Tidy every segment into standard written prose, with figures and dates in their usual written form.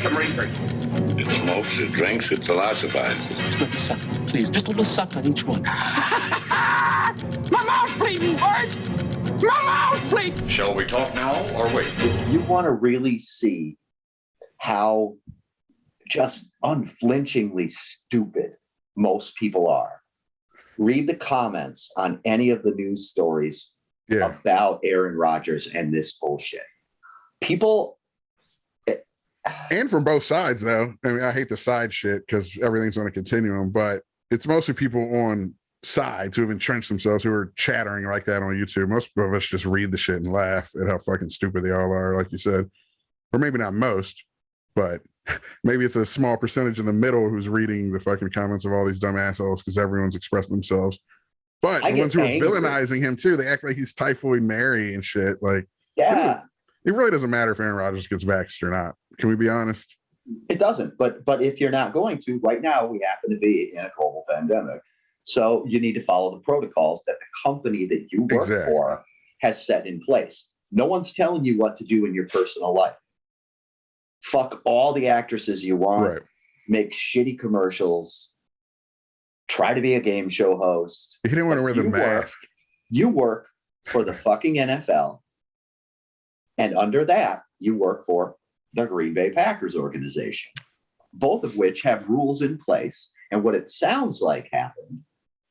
Make them research. It smokes, it drinks, it philosophizes. Just let me suck, please. Just a little suck on each one. My mouth's bleeding, Bart! My mouth's bleeding! Shall we talk now or wait? If you want to really see how just unflinchingly stupid most people are, read the comments on any of the news stories about Aaron Rodgers and this bullshit. People... And from both sides, though. I mean, I hate the side shit because everything's on a continuum, but it's mostly people on sides who have entrenched themselves who are chattering like that on YouTube. Most of us just read the shit and laugh at how fucking stupid they all are, like you said. Or maybe not most, but maybe it's a small percentage in the middle who's reading the fucking comments of all these dumb assholes because everyone's expressed themselves. But the ones who are villainizing him, too, they act like he's Typhoid Mary and shit. Like, yeah. It really doesn't matter if Aaron Rodgers gets vaxxed or not. Can we be honest? It doesn't. But if you're not going to, right now we happen to be in a global pandemic. So you need to follow the protocols that the company that you work for has set in place. No one's telling you what to do in your personal life. Fuck all the actresses you want. Right. Make shitty commercials. Try to be a game show host. He didn't want to wear the mask. You work for the fucking NFL. And under that, you work for the Green Bay Packers organization, both of which have rules in place. And what it sounds like happened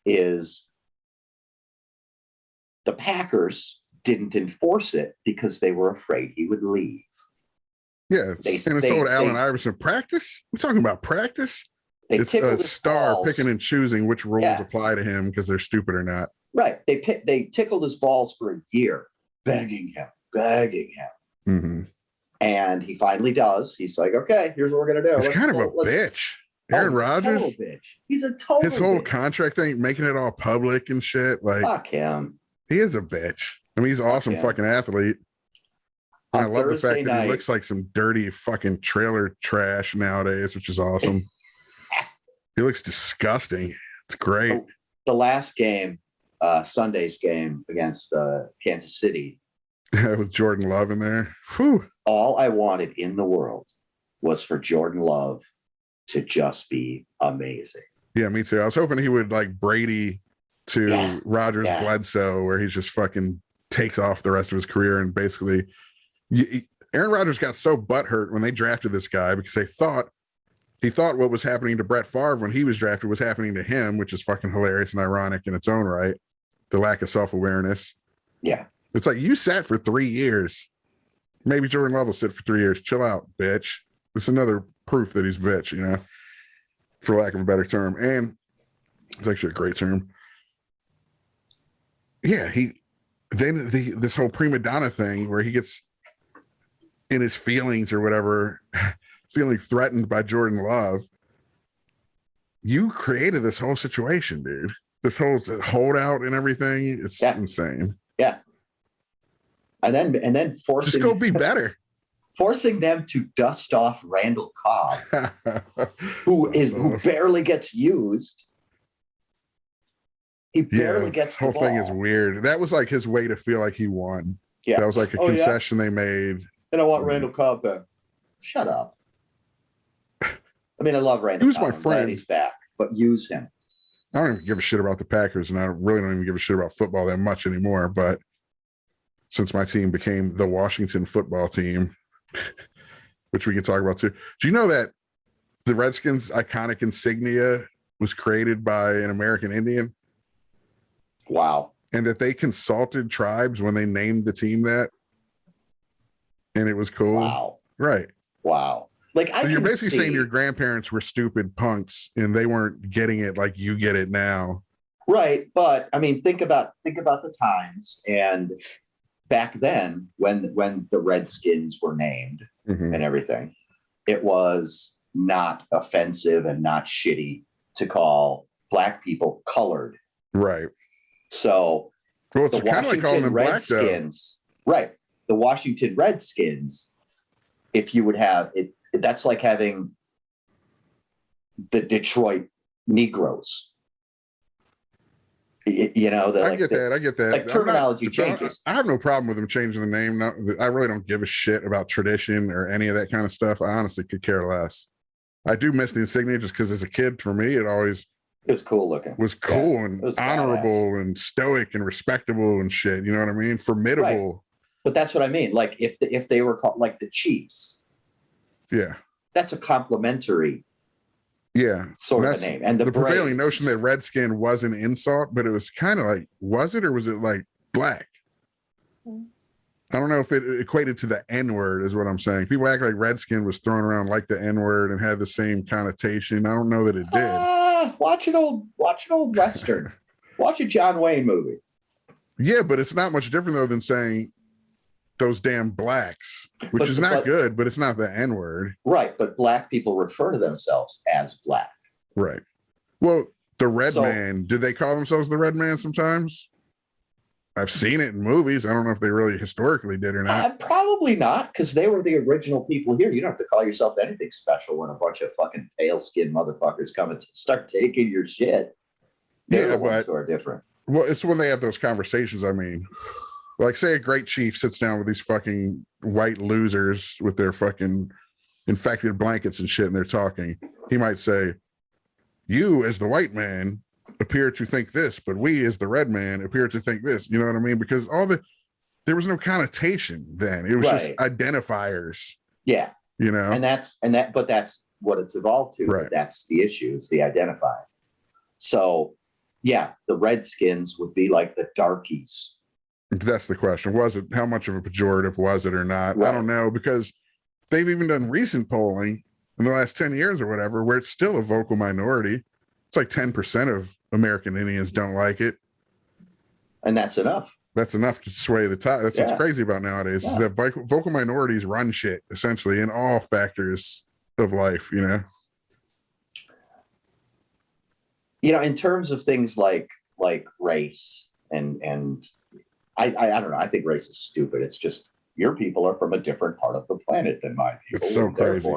is the Packers didn't enforce it because they were afraid he would leave. Yeah, and it's old Allen Iverson. Practice? We're talking about practice? It's a star picking and choosing which rules apply to him because they're stupid or not. Right. They tickled his balls for a year, begging him. Mm-hmm. And he finally does. He's like, okay, here's what we're going to do. He's kind of a bitch. Aaron Rodgers. He's a total His whole bitch. Contract thing, making it all public and shit. Like, fuck him. He is a bitch. I mean, he's an awesome fucking athlete. And I love the fact that he looks like some dirty fucking trailer trash nowadays, which is awesome. He looks disgusting. It's great. The last game, Sunday's game against Kansas City. With Jordan Love in there. Whew. All I wanted in the world was for Jordan Love to just be amazing. Yeah, me too. I was hoping he would like Brady to Rodgers Bledsoe, where he's just fucking takes off the rest of his career. And basically, Aaron Rodgers got so butthurt when they drafted this guy because he thought what was happening to Brett Favre when he was drafted was happening to him, which is fucking hilarious and ironic in its own right. The lack of self-awareness. Yeah. It's like you sat for 3 years. Maybe Jordan Love will sit for 3 years. Chill out, bitch. It's another proof that he's bitch, you know, for lack of a better term. And it's actually a great term. Yeah, this whole prima donna thing where he gets in his feelings or whatever, feeling threatened by Jordan Love. You created this whole situation, dude. This whole holdout and everything. It's insane. Yeah. And then forcing just go be better. Forcing them to dust off Randall Cobb, who barely gets used. He barely gets the whole ball. thing is weird. That was like his way to feel like he won. Yeah. That was like a concession they made. And I want Randall Cobb back. Shut up. I mean, I love Randall Cobb. He was my friend. He's back, but use him. I don't even give a shit about the Packers, and I really don't even give a shit about football that much anymore. But since my team became the Washington football team, which we can talk about too. Do you know that the Redskins' iconic insignia was created by an American Indian? Wow. And that they consulted tribes when they named the team that? And it was cool. Wow. Right. Wow. Like so you're basically saying your grandparents were stupid punks and they weren't getting it like you get it now. Right. But I mean, think about the times and back then when the Redskins were named and everything, it was not offensive and not shitty to call black people colored. Right. So well, it's kind of like calling them Redskins, black, right? The Washington Redskins, if you would have it, that's like having the Detroit Negroes. You know, I get that. I get that. Like terminology changes. I have no problem with them changing the name. No, I really don't give a shit about tradition or any of that kind of stuff. I honestly could care less. I do miss the insignia just because as a kid, for me, it was cool looking. Was cool and honorable badass. And stoic and respectable and shit. You know what I mean? Formidable. Right. But that's what I mean. Like if they were called like the Chiefs. Yeah. That's a complimentary. Yeah. Sort of a name. And the prevailing notion that redskin was an insult, but it was kind of like, was it, or was it like black? I don't know if it equated to the N-word is what I'm saying. People act like redskin was thrown around like the N-word and had the same connotation. I don't know that it did. Watch an old Western. Watch a John Wayne movie. Yeah, but it's not much different though than saying those damn blacks, which is not good, but it's not the N-word. Right, but black people refer to themselves as black. Right. Well, the red man, do they call themselves the red man sometimes? I've seen it in movies. I don't know if they really historically did or not. Probably not, because they were the original people here. You don't have to call yourself anything special when a bunch of fucking pale-skinned motherfuckers come and start taking your shit. They're the ones who are different. Well, it's when they have those conversations, I mean. Like, say a great chief sits down with these fucking white losers with their fucking infected blankets and shit, and they're talking. He might say, you as the white man appear to think this, but we as the red man appear to think this. You know what I mean? Because there was no connotation then. It was just identifiers. Yeah. You know? But that's what it's evolved to. Right. That's the issue, is the identifier. So yeah, the Redskins would be like the darkies. That's the question. Was it, how much of a pejorative was it or not? Right. I don't know, because they've even done recent polling in the last 10 years or whatever, where it's still a vocal minority. It's like 10% of American Indians don't like it. And that's enough. That's enough to sway the tide. That's what's crazy about nowadays, is that vocal minorities run shit, essentially, in all factors of life, you know? You know, in terms of things like race and I don't know. I think race is stupid. It's just your people are from a different part of the planet than my people. It's so crazy.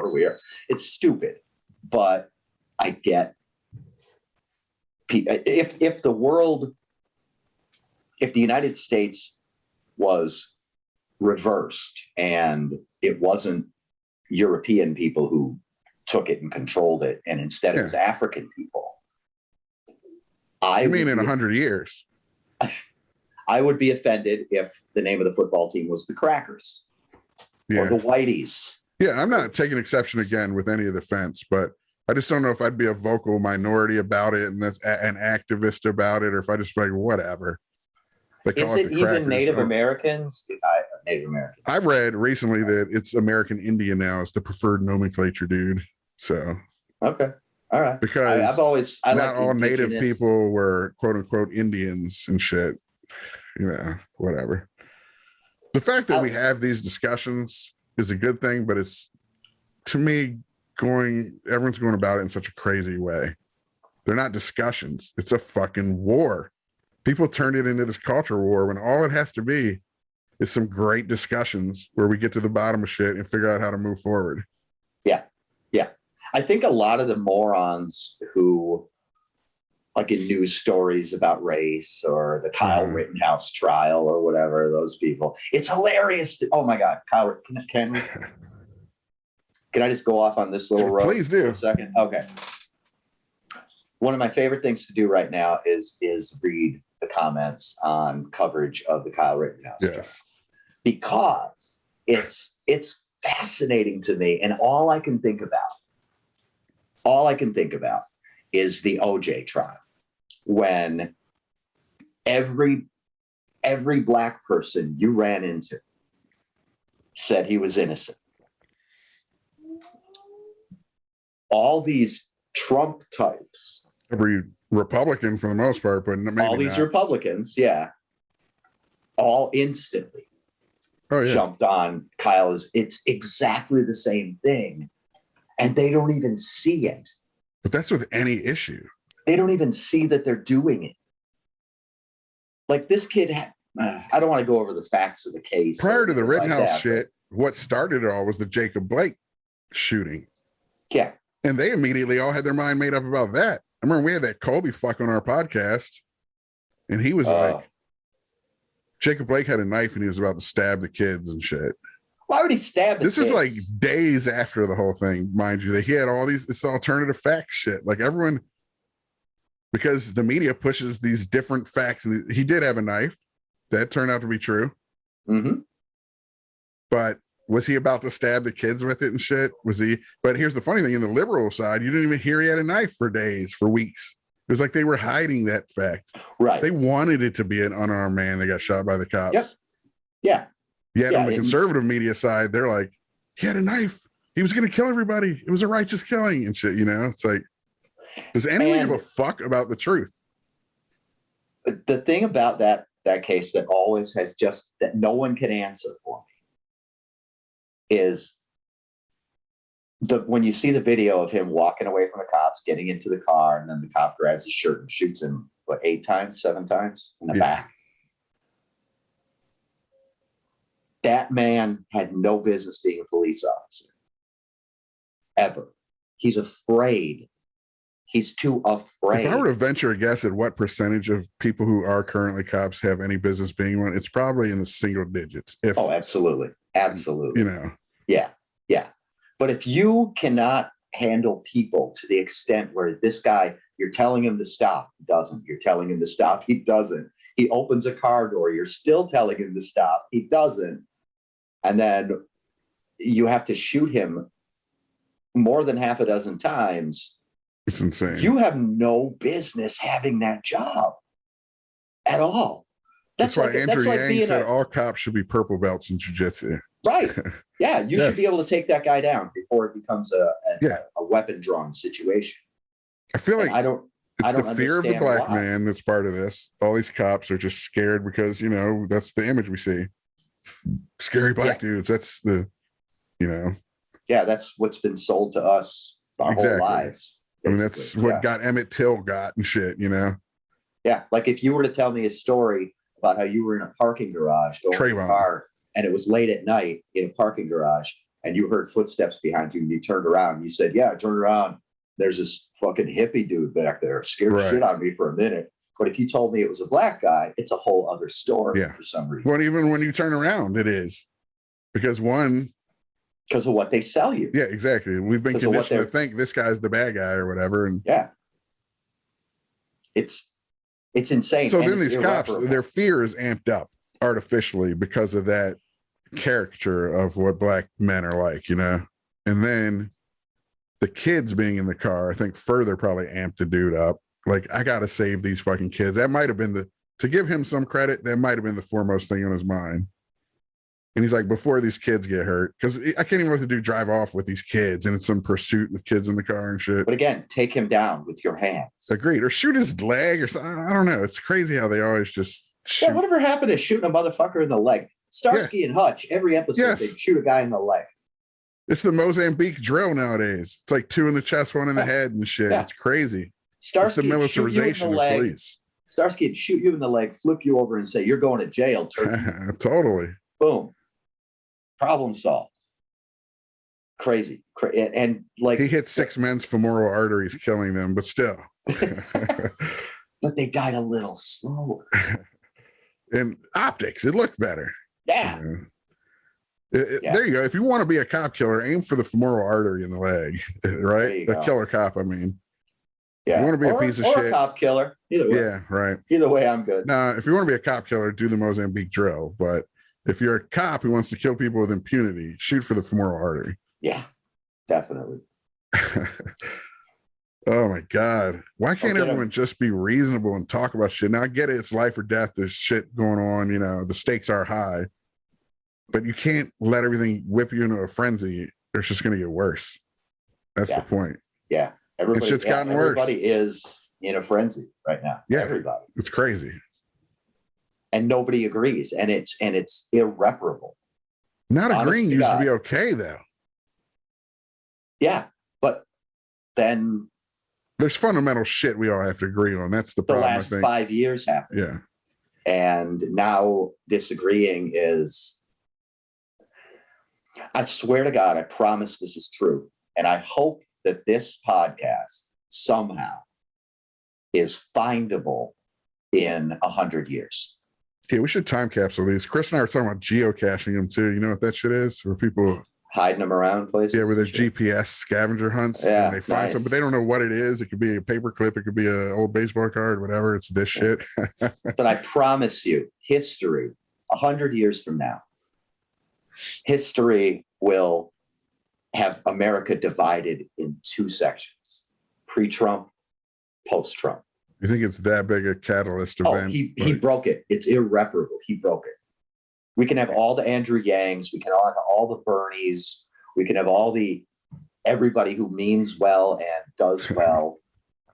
It's stupid. But I get if the United States was reversed and it wasn't European people who took it and controlled it, and instead it was African people. I mean, in 100 years. I would be offended if the name of the football team was the Crackers or the Whiteys. Yeah, I'm not taking exception again with any of the fence, but I just don't know if I'd be a vocal minority about it and that's an activist about it, or if I just be like, whatever. Is it even Native Americans? Native Americans. I read recently that it's American Indian now. It's the preferred nomenclature, dude. So. Okay. All right. Because I not all Native people were quote unquote Indians and shit. You know, whatever. The fact that we have these discussions is a good thing, but it's, to me, everyone's going about it in such a crazy way. They're not discussions. It's a fucking war. People turned it into this culture war when all it has to be is some great discussions where we get to the bottom of shit and figure out how to move forward. Yeah. Yeah. I think a lot of the morons who, like in news stories about race or the Kyle Rittenhouse trial or whatever, those people, it's hilarious. Oh my God, Kyle, can I just go off on this little road? Please do. For a second. Okay. One of my favorite things to do right now is read the comments on coverage of the Kyle Rittenhouse trial, because it's fascinating to me, and all I can think about is the OJ trial, when every black person you ran into said he was innocent. All these Trump types, every Republican for the most part, but maybe all these Republicans, all instantly jumped on Kyle. It's exactly the same thing, and they don't even see it. But that's with any issue. They don't even see that they're doing it. Like this kid, I don't want to go over the facts of the case. Prior to the Rittenhouse shit, what started it all was the Jacob Blake shooting. Yeah. And they immediately all had their mind made up about that. I remember we had that Colby fuck on our podcast. And he was like, Jacob Blake had a knife and he was about to stab the kids and shit. Why would he stab the This kids? is like days after the whole thing, mind you. That he had all these, it's alternative facts shit. Like everyone, because the media pushes these different facts. And he did have a knife. That turned out to be true. Mm-hmm. But was he about to stab the kids with it and shit? Was he? But here's the funny thing: in the liberal side, you didn't even hear he had a knife for days, for weeks. It was like they were hiding that fact. Right. They wanted it to be an unarmed man that got shot by the cops. Yep. Yeah. Yet on the conservative media side, they're like, he had a knife. He was going to kill everybody. It was a righteous killing and shit. You know, it's like, does anyone give a fuck about the truth? The thing about that case that always has just that no one can answer for me is when you see the video of him walking away from the cops, getting into the car, and then the cop grabs his shirt and shoots him, 7 times in the back. That man had no business being a police officer. Ever. He's afraid. He's too afraid. If I were to venture a guess at what percentage of people who are currently cops have any business being one, it's probably in the single digits. Absolutely. Absolutely. You know. Yeah. Yeah. But if you cannot handle people to the extent where this guy, you're telling him to stop, he doesn't. You're telling him to stop, he doesn't. He opens a car door, you're still telling him to stop, he doesn't. And then you have to shoot him more than half a dozen times. It's insane. You have no business having that job at all. That's why Andrew Yang said all cops should be purple belts in jiu-jitsu. Right. Yeah. You should be able to take that guy down before it becomes a weapon drawn situation. I feel like it's the fear of the black why. man that's part of this. All these cops are just scared because, you know, that's the image we see. Scary black dudes. That's the, you know. Yeah, that's what's been sold to us our whole lives. Basically. I mean, that's what got Emmett Till got and shit, you know. Yeah, like if you were to tell me a story about how you were in a parking garage going to a car and it was late at night in a parking garage and you heard footsteps behind you and you turned around and you said, yeah, I turned around. There's this fucking hippie dude back there. Scared shit out of me for a minute. But if you told me it was a black guy, it's a whole other story for some reason. Well, even when you turn around, it is. Because of what they sell you. Yeah, exactly. We've been conditioned to think this guy's the bad guy or whatever. And it's insane. So then these cops, their fear is amped up artificially because of that caricature of what black men are like, you know? And then the kids being in the car, I think further probably amped the dude up. Like, I got to save these fucking kids. That might have been to give him some credit, that might have been the foremost thing on his mind. And he's like, before these kids get hurt, because I can't even know what to do, drive off with these kids and it's some pursuit with kids in the car and shit. But again, take him down with your hands. Agreed. Or shoot his leg or something. I don't know. It's crazy how they always just shoot. Yeah, whatever happened to shooting a motherfucker in the leg? Starsky and Hutch, every episode, they shoot a guy in the leg. It's the Mozambique drill nowadays. It's like 2 in the chest, 1 in the head and shit. It's crazy. Starsky it's the militarization of police. Starsky would shoot you in the leg, flip you over and say, you're going to jail, turkey. Totally. Boom. Problem solved. Crazy. And like he hit 6 men's femoral arteries, killing them, but still. But they died a little slower. In optics, it looked better. Yeah. There you go. If you want to be a cop killer, aim for the femoral artery in the leg, right? A killer cop, I mean. Yeah. If you want to be a piece of shit. A cop killer. Either way. Yeah, right. Either way, I'm good. No, if you want to be a cop killer, do the Mozambique drill. But if you're a cop who wants to kill people with impunity, shoot for the femoral artery. Yeah, definitely. Oh my God. Why can't everyone just be reasonable and talk about shit? Now I get it, it's life or death. There's shit going on, you know, the stakes are high. But you can't let everything whip you into a frenzy. It's just gonna get worse. That's the point. Yeah. Everybody, shit's gotten worse. Everybody is in a frenzy right now. Yeah. Everybody. It's crazy. And nobody agrees. And it's irreparable. Not agreeing used to be okay though. Yeah. But then there's fundamental shit we all have to agree on. That's the problem. The last 5 years happened. Yeah. And now disagreeing is, I swear to God, I promise this is true. And I hope that this podcast somehow is findable in 100 years. Yeah, we should time capsule these. Chris and I were talking about geocaching them too. You know what that shit is? Where people hiding them around places. Yeah, with their GPS scavenger hunts. Yeah, and they find something, but they don't know what it is. It could be a paper clip. It could be an old baseball card, whatever. It's this shit. But I promise you, history, 100 years from now, history will have America divided in two sections: pre-Trump, post-Trump. You think it's that big a catalyst event? Oh, he broke it. It's irreparable. He broke it. We can have all the Andrew Yangs. We can have all the Bernies. We can have everybody who means well and does well.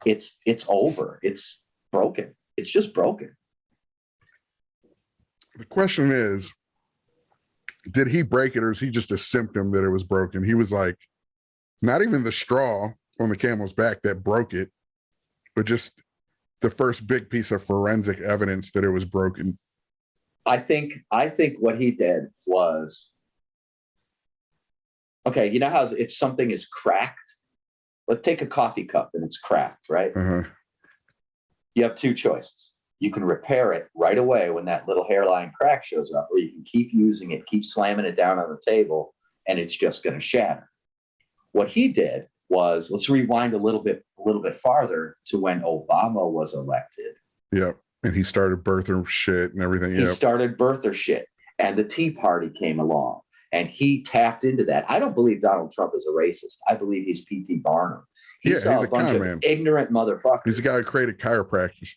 It's over. It's broken. It's just broken. The question is, did he break it, or is he just a symptom that it was broken? He was like, not even the straw on the camel's back that broke it, but just the first big piece of forensic evidence that it was broken. I think what he did was, okay, you know how if something is cracked, let's take a coffee cup and it's cracked, right? Uh-huh. You have two choices. You can repair it right away when that little hairline crack shows up, or you can keep using it, keep slamming it down on the table, and it's just going to shatter. What he did was, let's rewind a little bit farther to when Obama was elected. Yep. And he started birther shit and everything. He started birther shit. And the Tea Party came along and he tapped into that. I don't believe Donald Trump is a racist. I believe he's P.T. Barnum. He's a bunch of ignorant motherfuckers. He's the guy who created chiropractic.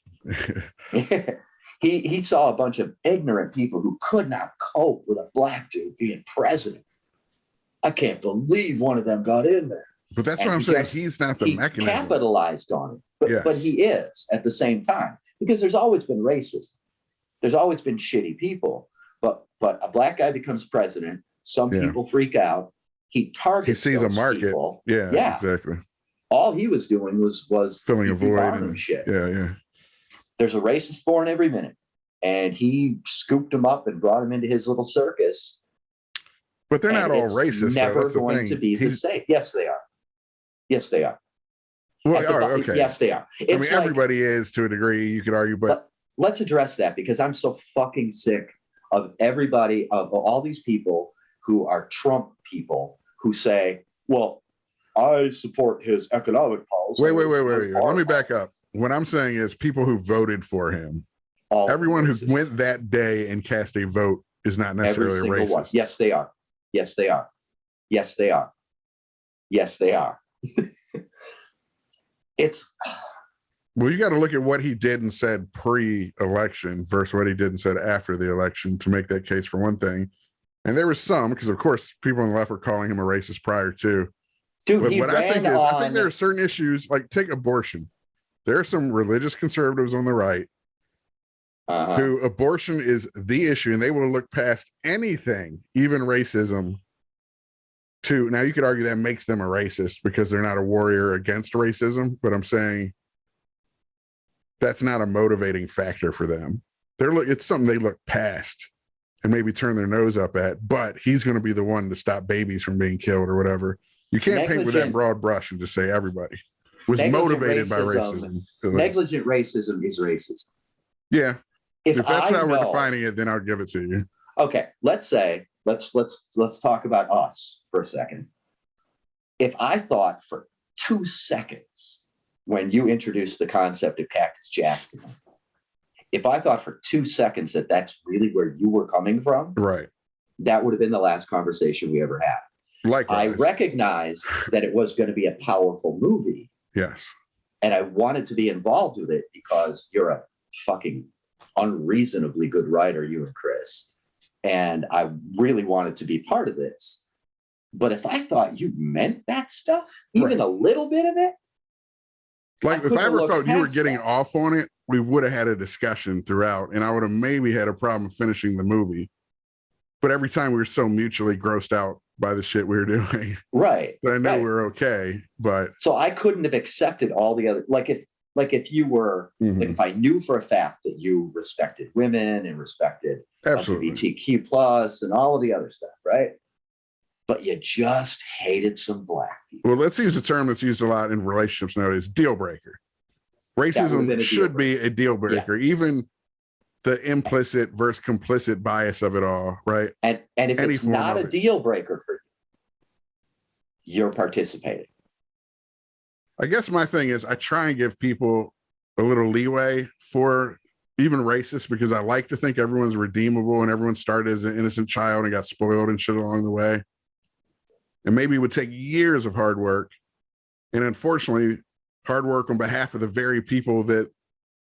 He saw a bunch of ignorant people who could not cope with a black dude being president. I can't believe one of them got in there. But that's what I'm saying. He's not the mechanism. He capitalized on it. But he is at the same time. Because there's always been racism. There's always been shitty people. But a black guy becomes president. Some people freak out. He targets. He sees a market. People. Yeah, exactly. All he was doing was filling a void and shit. Yeah. There's a racist born every minute. And he scooped him up and brought him into his little circus. But they're not all racist. Never going to be the same. Yes, they are. Yes, they are. Well, they are. Okay. Yes, they are. I mean, everybody is to a degree, you could argue, but let's address that, because I'm so fucking sick of everybody, of all these people who are Trump people who say, well, I support his economic policy. Wait. Let me back up. What I'm saying is people who voted for him, everyone who went that day and cast a vote is not necessarily racist. One. Yes, they are. Yes, they are. Yes, they are. Yes, they are. Well, you got to look at what he did and said pre-election versus what he did and said after the election to make that case, for one thing. And there was some, because of course people on the left were calling him a racist prior to. Dude, but what I think is, I think there are certain issues, like take abortion. There are some religious conservatives on the right who abortion is the issue, and they will look past anything, even racism. Now, you could argue that makes them a racist because they're not a warrior against racism, but I'm saying that's not a motivating factor for them. It's something they look past and maybe turn their nose up at, but he's going to be the one to stop babies from being killed or whatever. You can't paint with that broad brush and just say everybody was motivated by racism. Negligent racism is racist. Yeah. If that's how we're defining it, then I'll give it to you. Okay. Let's talk about us for a second. If I thought for 2 seconds when you introduced the concept of Cactus Jack to me, if I thought for 2 seconds that that's really where you were coming from, right, that would have been the last conversation we ever had. Likewise. I recognized that it was going to be a powerful movie. Yes. And I wanted to be involved with it because you're a fucking unreasonably good writer, you and Chris. And I really wanted to be part of this. But if I thought you meant that stuff, even a little bit of it, like if I ever felt you were getting off on it, we would have had a discussion throughout, and I would have maybe had a problem finishing the movie. But every time we were so mutually grossed out by the shit we were doing, right? But I know we were okay. But so I couldn't have accepted all the other, like if you were, like if I knew for a fact that you respected women and respected LGBTQ plus and all of the other stuff, right? But you just hated some black people. Well, let's use a term that's used a lot in relationships nowadays: deal breaker. Racism should be a deal breaker, even the implicit versus complicit bias of it all, right? And if it's not a deal breaker for you, you're participating. I guess my thing is I try and give people a little leeway for even racist, because I like to think everyone's redeemable and everyone started as an innocent child and got spoiled and shit along the way. And maybe it would take years of hard work. And unfortunately, hard work on behalf of the very people that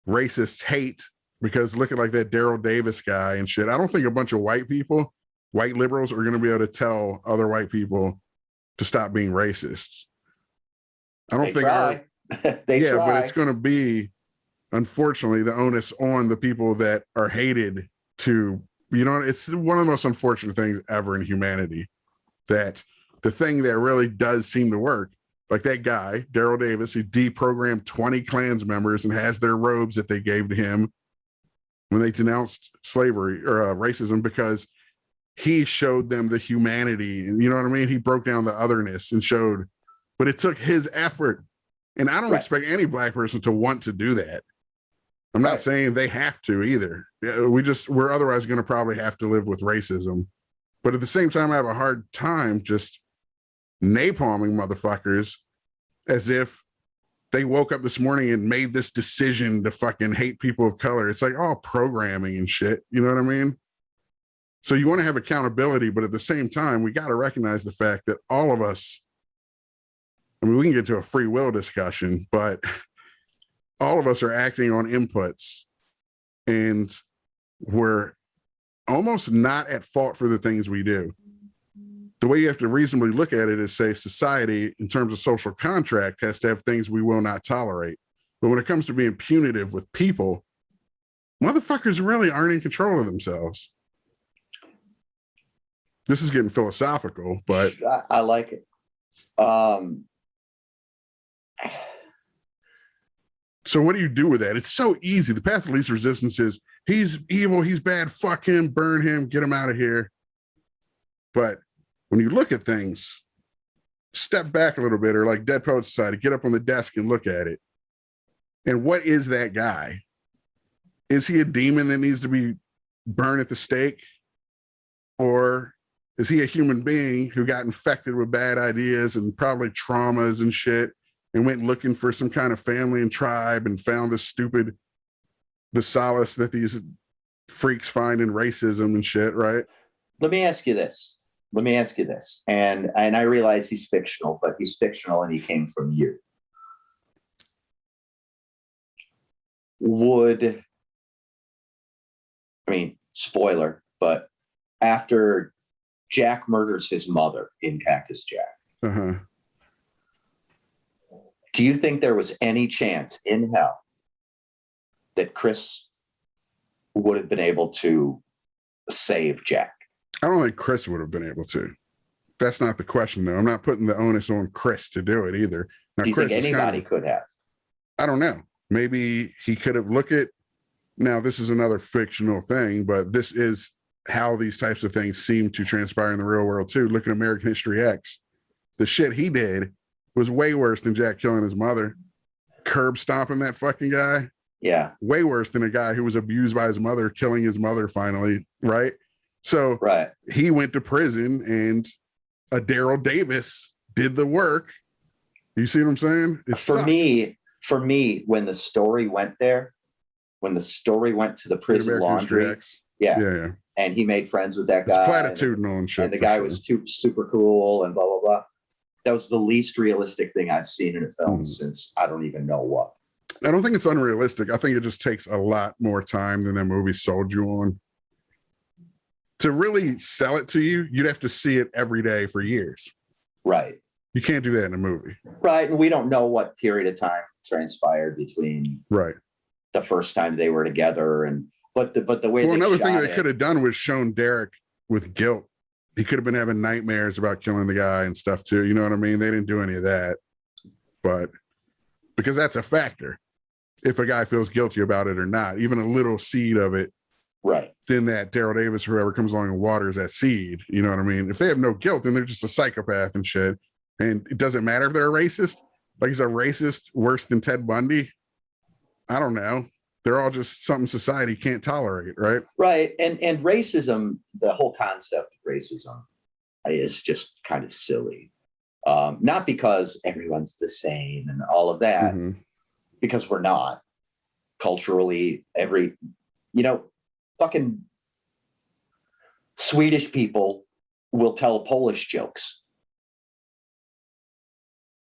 racists hate, because look at like that Daryl Davis guy and shit. I don't think a bunch of white people, white liberals, are going to be able to tell other white people to stop being racist. I don't think they try. But it's going to be, unfortunately, the onus on the people that are hated to, it's one of the most unfortunate things ever in humanity, that the thing that really does seem to work, like that guy, Daryl Davis, who deprogrammed 20 Klans members and has their robes that they gave to him when they denounced slavery or racism, because he showed them the humanity. And you know what I mean? He broke down the otherness and showed, but it took his effort. And I don't expect any black person to want to do that. I'm not saying they have to either. We're otherwise going to probably have to live with racism. But at the same time, I have a hard time just napalming motherfuckers as if they woke up this morning and made this decision to fucking hate people of color. It's like all programming and shit. You know what I mean? So you want to have accountability, but at the same time, we got to recognize the fact that all of us, I mean, we can get to a free will discussion, but all of us are acting on inputs, and we're almost not at fault for the things we do. The way you have to reasonably look at it is, say, society, in terms of social contract, has to have things we will not tolerate. But when it comes to being punitive with people, motherfuckers really aren't in control of themselves. This is getting philosophical, but I like it. So what do you do with that? It's so easy. The path of least resistance is, he's evil, he's bad, fuck him, burn him, get him out of here. But when you look at things, step back a little bit, or like Dead Poet Society, get up on the desk and look at it. And what is that guy? Is he a demon that needs to be burned at the stake? Or is he a human being who got infected with bad ideas and probably traumas and shit, and went looking for some kind of family and tribe and found the solace that these freaks find in racism and shit, right? Let me ask you this. And I realize he's fictional, but he's fictional and he came from you. Spoiler, but after Jack murders his mother in Cactus Jack, do you think there was any chance in hell that Chris would have been able to save Jack? I don't think Chris would have been able to. That's not the question, though. I'm not putting the onus on Chris to do it either. Now, do you Chris think anybody could have? I don't know. Maybe he could have looked at, now this is another fictional thing, but this is how these types of things seem to transpire in the real world too. Look at American History X. The shit he did was way worse than Jack killing his mother. Curb stomping that fucking guy. Yeah. Way worse than a guy who was abused by his mother, killing his mother finally, right? So he went to prison, and a Daryl Davis did the work. You see what I'm saying? For me, when the story went there, when the story went to the prison laundry, yeah, and he made friends with that guy, platitudinal and shit, and the guy was super cool and blah blah blah. That was the least realistic thing I've seen in a film since I don't even know what. I don't think it's unrealistic. I think it just takes a lot more time than that movie sold you on. To really sell it to you, you'd have to see it every day for years. Right. You can't do that in a movie. Right. And we don't know what period of time transpired between the first time they were together but the way. Well, another thing they could have done was shown Derek with guilt. He could have been having nightmares about killing the guy and stuff too. You know what I mean? They didn't do any of that. But because that's a factor. If a guy feels guilty about it or not, even a little seed of it. Right. Then that Daryl Davis, whoever comes along and waters that seed, you know what I mean? If they have no guilt, then they're just a psychopath and shit. And it doesn't matter if they're a racist. Like, he's a racist worse than Ted Bundy. I don't know. They're all just something society can't tolerate, right? Right. And racism, the whole concept of racism is just kind of silly. Not because everyone's the same and all of that, because we're not. Culturally, fucking Swedish people will tell Polish jokes.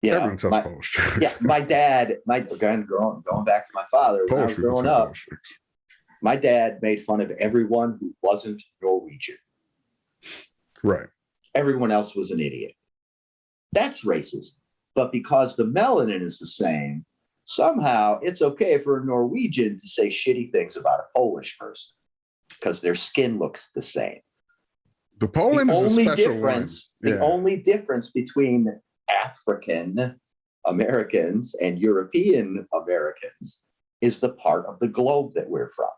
Everyone tells Polish jokes. Yeah, my dad, again, going back to my father, when I was growing up, my dad made fun of everyone who wasn't Norwegian. Right. Everyone else was an idiot. That's racist. But because the melanin is the same, somehow it's okay for a Norwegian to say shitty things about a Polish person because their skin looks the same. The Poland is a special one. The only difference between African Americans and European Americans is the part of the globe that we're from.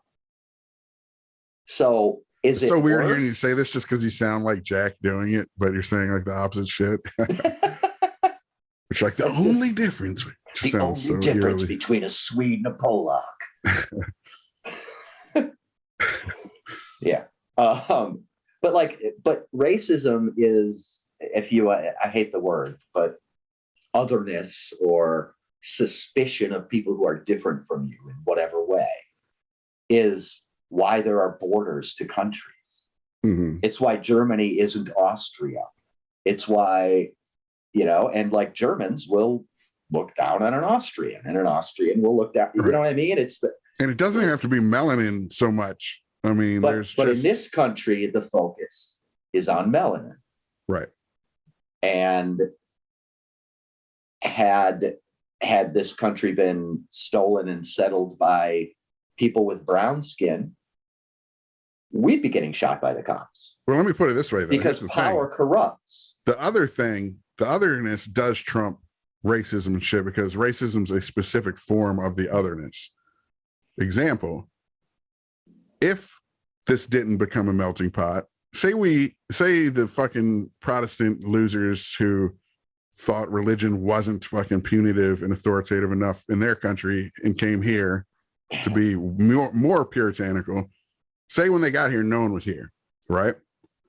So it's so weird hearing you say this just because you sound like Jack doing it, but you're saying like the opposite shit. It's like the only difference. The only difference between a Swede and a Polak. Yeah. But racism is, I hate the word, but otherness or suspicion of people who are different from you in whatever way is why there are borders to countries. It's why Germany isn't Austria. It's why, and like Germans will look down on an Austrian and an Austrian will look down. You know what I mean? And it doesn't have to be melanin so much. I mean, but in this country, the focus is on melanin. Right. And had this country been stolen and settled by people with brown skin, we'd be getting shot by the cops. Well, let me put it this way, though. Because power corrupts. The otherness does trump racism and shit, because racism's a specific form of the otherness. Example, if this didn't become a melting pot, say the fucking Protestant losers who thought religion wasn't fucking punitive and authoritative enough in their country and came here to be more puritanical. Say when they got here, no one was here, right?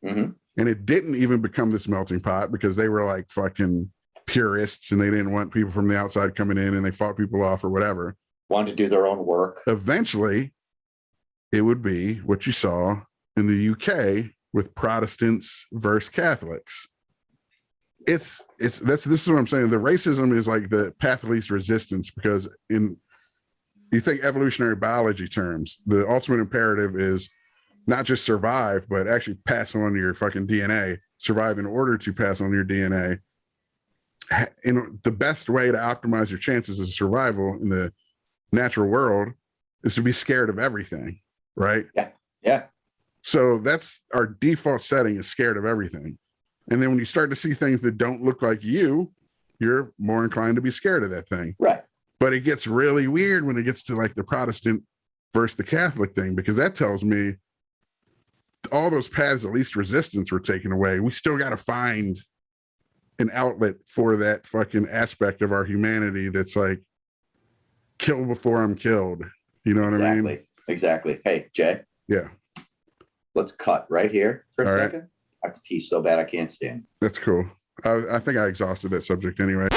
And it didn't even become this melting pot because they were like fucking purists and they didn't want people from the outside coming in and they fought people off or whatever. Wanted to do their own work. Eventually, it would be what you saw in the UK with Protestants versus Catholics. This is what I'm saying. The racism is like the path of least resistance, because you think evolutionary biology terms, the ultimate imperative is not just survive, but actually pass on your fucking DNA, survive in order to pass on your DNA. The best way to optimize your chances of survival in the natural world is to be scared of everything, right? Yeah. So that's our default setting, is scared of everything. And then when you start to see things that don't look like you're more inclined to be scared of that thing. Right. But it gets really weird when it gets to like the Protestant versus the Catholic thing, because that tells me all those paths of least resistance were taken away. We still got to find an outlet for that fucking aspect of our humanity that's like, kill before I'm killed. You know what I mean? Exactly. Hey, Jay. Yeah. Let's cut right here for a second. I have to pee so bad I can't stand. That's cool. I think I exhausted that subject anyway.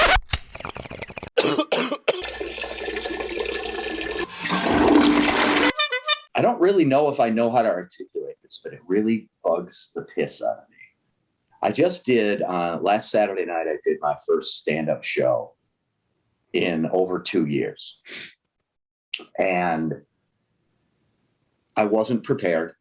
I don't really know if I know how to articulate this, but it really bugs the piss out of me. I just did, last Saturday night, I did my first stand-up show in over 2 years. And I wasn't prepared.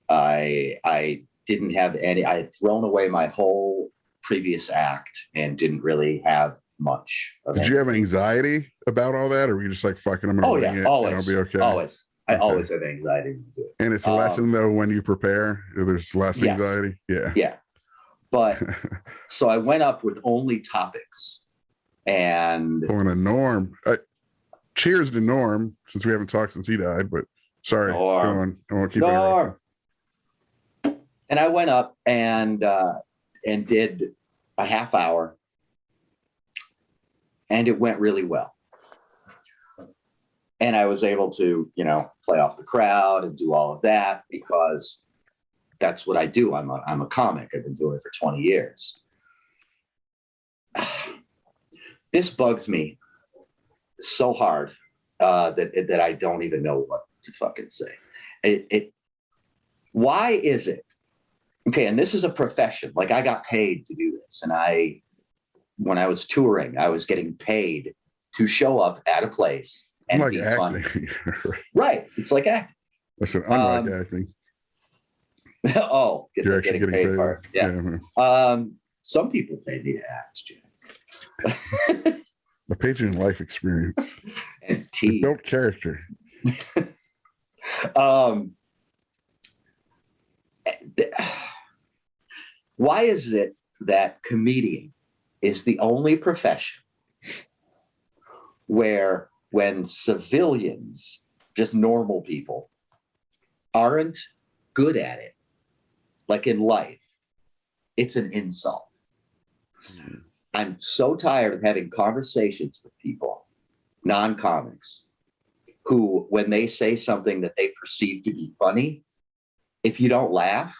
I didn't have any, I had thrown away my whole previous act and didn't really have much of it. Did you have anxiety about all that, or were you just like, fucking, I'm gonna wing it always, and I'll be okay? Always. I always have anxiety to do it. And it's a lesson though, when you prepare, there's less anxiety. Yeah. But so I went up with only topics and on a Norm. Cheers to Norm, since we haven't talked since he died, but sorry. Go on. I won't keep Norm. And I went up and did a half hour, and it went really well. And I was able to, you know, play off the crowd and do all of that because that's what I do. I'm a comic. I've been doing it for 20 years. This bugs me so hard that I don't even know what to fucking say. Why is it? Okay, and this is a profession. Like, I got paid to do this, and when I was touring, I was getting paid to show up at a place and like be acting. funny. Right. It's like acting. Listen, unlike acting. Oh, you're actually getting paid. For it. Yeah. Some people pay me to act, Jack. I paid you in life experience. And tea. Built character. Why is it that comedian is the only profession where when civilians, just normal people, aren't good at it, like in life, it's an insult? I'm so tired of having conversations with people, non-comics, who, when they say something that they perceive to be funny, if you don't laugh,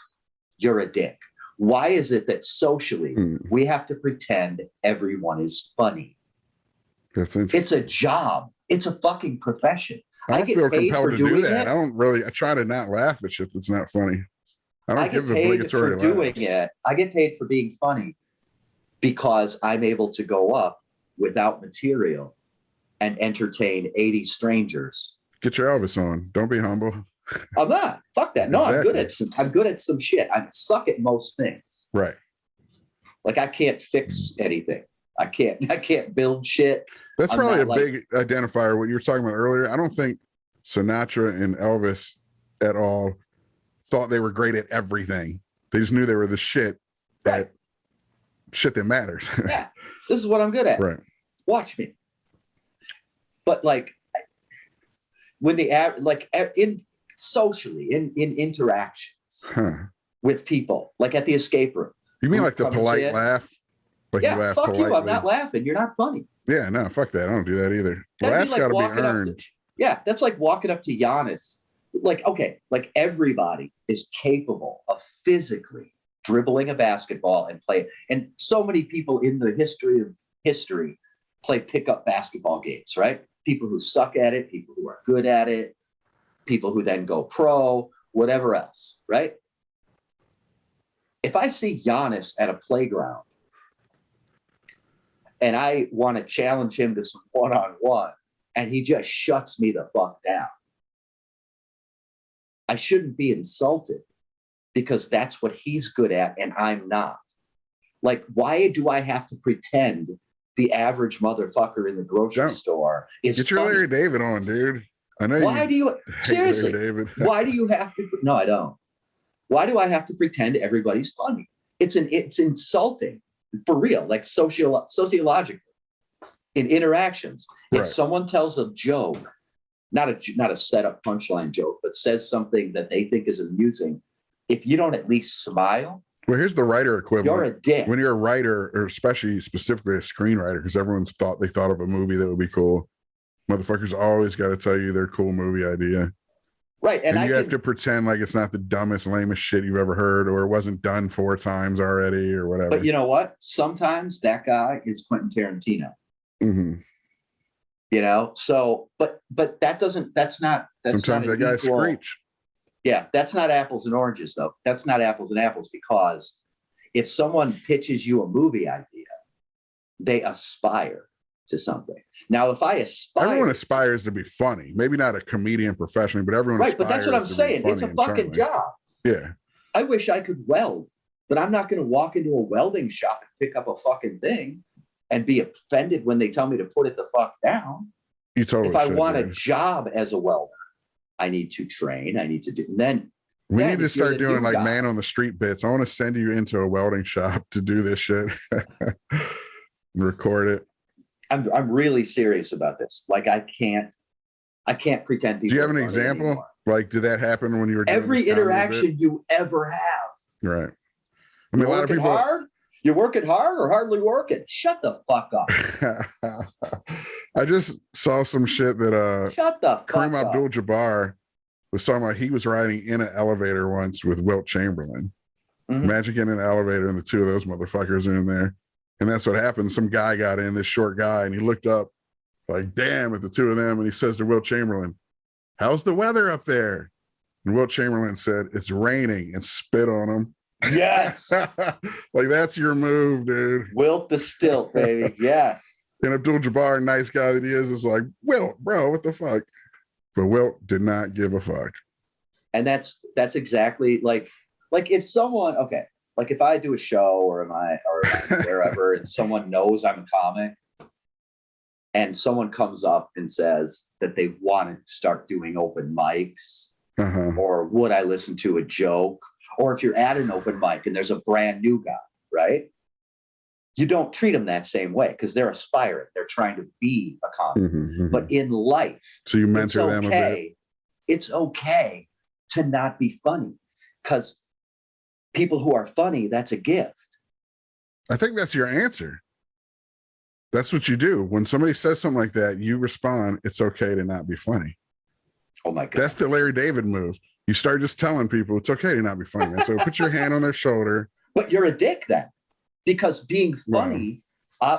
you're a dick. Why is it that socially we have to pretend everyone is funny? That's interesting. It's a job. It's a fucking profession. I don't feel compelled to do that. It. I try to not laugh at shit that's not funny. I get paid for doing it. I get paid for being funny because I'm able to go up without material and entertain 80 strangers. Get your Elvis on. Don't be humble. I'm not. Fuck that. No, Exactly. I'm good at some shit. I suck at most things. Right. Like, I can't fix anything. I can't build shit. That's probably big identifier. What you were talking about earlier. I don't think Sinatra and Elvis at all thought they were great at everything. They just knew they were the shit at shit that matters. Yeah. This is what I'm good at. Right. Watch me. But like, when socially in interactions with people, like at the escape room. You mean like the polite laugh? Like, yeah, you laugh fuck politely. you. I'm not laughing. You're not funny. Yeah, no, fuck that. I don't do that either. Laugh's got to be earned. That's like walking up to Giannis. Like, okay, like everybody is capable of physically dribbling a basketball and play. And so many people in the history play pickup basketball games, right? People who suck at it, people who are good at it, people who then go pro, whatever else, right? If I see Giannis at a playground and I want to challenge him to some one-on-one and he just shuts me the fuck down, I shouldn't be insulted because that's what he's good at and I'm not. Like, why do I have to pretend the average motherfucker in the grocery store is Get your funny? Larry David on, dude. I know. Why do you seriously? David. Why do you have to? No, I don't. Why do I have to pretend everybody's funny? It's insulting for real, like sociologically in interactions. Right. If someone tells a joke, not a setup punchline joke, but says something that they think is amusing, if you don't at least smile, well, here's the writer equivalent. you're a dick. When you're a writer, or especially specifically a screenwriter, because everyone's thought of a movie that would be cool. Motherfuckers always got to tell you their cool movie idea. Right. And you have to pretend like it's not the dumbest, lamest shit you've ever heard, or it wasn't done 4 times already, or whatever. But you know what? Sometimes that guy is Quentin Tarantino. Mm-hmm. You know, so but that's not sometimes that guy's Screech. Yeah, that's not apples and oranges, though. That's not apples and apples, because if someone pitches you a movie idea, they aspire to something. Now, if I aspire, everyone aspires to be funny. Maybe not a comedian professionally, but everyone right. But that's what I'm saying. It's a fucking job. Yeah. I wish I could weld, but I'm not going to walk into a welding shop and pick up a fucking thing and be offended when they tell me to put it the fuck down. You totally. If I want a job as a welder, I need to train. I need to do. And then we need to start doing like man on the street bits. I want to send you into a welding shop to do this shit. Record it. I'm really serious about this. Like, I can't pretend. Do you have an example? Anymore. Like, did that happen when you were doing every interaction you ever have? Right. I mean, a lot of people. Hard? You're working hard or hardly working? Shut the fuck up. I just saw some shit that Shut the fuck Kareem up. Abdul-Jabbar was talking about. He was riding in an elevator once with Wilt Chamberlain. Imagine getting in an elevator and the two of those motherfuckers are in there. And that's what happened. Some guy got in, this short guy, and he looked up like, damn, at the two of them. And he says to Wilt Chamberlain, how's the weather up there? And Wilt Chamberlain said, it's raining, and spit on him. Yes. Like, that's your move, dude. Wilt the stilt, baby. Yes. And Abdul-Jabbar, nice guy that he is like, Wilt, bro, what the fuck? But Wilt did not give a fuck. And that's exactly like if someone, okay, like if I do a show or am I wherever and someone knows I'm a comic and someone comes up and says that they want to start doing open mics, or would I listen to a joke? Or if you're at an open mic and there's a brand new guy, right? You don't treat them that same way because they're aspiring. They're trying to be a comic. But in life, so you mentor them a bit. It's okay to not be funny because people who are funny, that's a gift. I think that's your answer. That's what you do. When somebody says something like that, you respond, it's okay to not be funny. Oh my God. That's the Larry David move. You start just telling people it's okay to not be funny. And so put your hand on their shoulder. But you're a dick then. Because being funny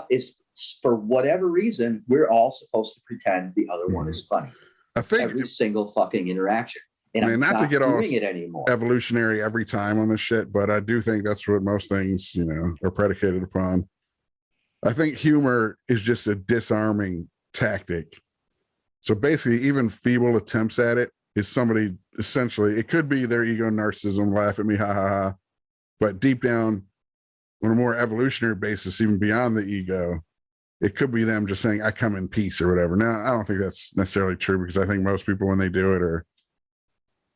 is, for whatever reason, we're all supposed to pretend the other one is funny. I think every single fucking interaction. And I'm not to get doing it anymore. Evolutionary every time on this shit, but I do think that's what most things, are predicated upon. I think humor is just a disarming tactic. So basically, even feeble attempts at it is somebody essentially, it could be their ego, narcissism, laugh at me, ha ha ha. But deep down, on a more evolutionary basis, even beyond the ego, it could be them just saying, I come in peace or whatever. Now, I don't think that's necessarily true because I think most people, when they do it,